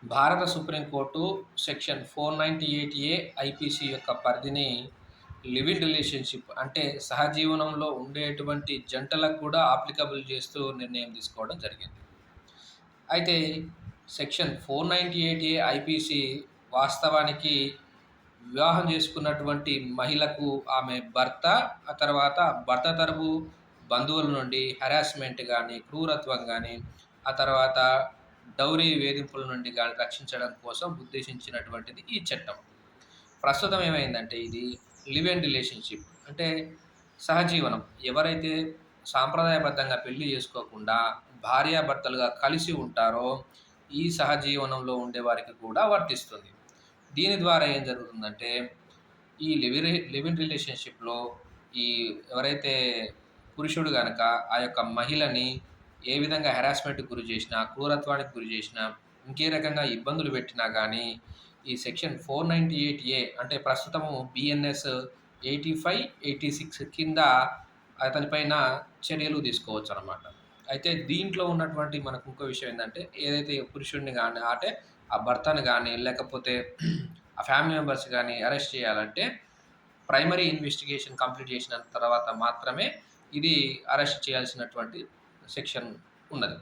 భారత supreme court section 498 IPC యొక్క పరిధిని లివ్ ఇన్ రిలేషన్‌షిప్ అంటే సహజీవనంలో ఉండేటువంటి జంటలకు కూడా అప్లికబుల్ చేస్తూ నిర్ణయం తీసుకోవడం జరిగింది. అయితే సెక్షన్ 498 ఐపీసీ వాస్తవానికి వివాహం చేసుకున్నటువంటి మహిళకు ఆమె భర్త, ఆ తర్వాత భర్త తరపు బంధువుల నుండి హెరాస్మెంట్ గానీ, క్రూరత్వం గానీ, ఆ తర్వాత డౌరీ వేధింపుల నుండి గాని రక్షించడం కోసం ఉద్దేశించినటువంటిది ఈ చట్టం. ప్రస్తుతం ఏమైందంటే ఇది లివ్ ఇన్ రిలేషన్‌షిప్ అంటే సహజీవనం. ఎవరైతే సాంప్రదాయబద్ధంగా పెళ్లి చేసుకోకుండా భార్యాభర్తలుగా కలిసి ఉంటారో, ఈ సహజీవనంలో ఉండేవారికి కూడా వర్తిస్తుంది. దీని ద్వారా ఏం జరుగుతుందంటే, ఈ లివ్ ఇన్ రిలేషన్‌షిప్‌లో ఈ ఎవరైతే పురుషుడు గనక ఆ యొక్క మహిళని ఏ విధంగా హెరాస్మెంట్‌కి గురి చేసినా, క్రూరత్వానికి గురి చేసినా, ఇంకే రకంగా ఇబ్బందులు పెట్టినా గానీ, ఈ సెక్షన్ 498 అంటే ప్రస్తుతము బీఎన్ఎస్ 85, 86 కింద అతని పైన చర్యలు తీసుకోవచ్చనమాట. అయితే దీంట్లో ఉన్నటువంటి మనకు ఇంకో విషయం ఏందంటే, ఏదైతే పురుషుడిని గాని అంటే ఆ భర్తను గాని, లేకపోతే ఆ ఫ్యామిలీ మెంబర్స్ గాని అరెస్ట్ చేయాలంటే, ప్రైమరీ ఇన్వెస్టిగేషన్ కంప్లీట్ చేసిన తర్వాత మాత్రమే ఇది అరెస్ట్ చేయాల్సినటువంటి సెక్షన్ ఉన్నది.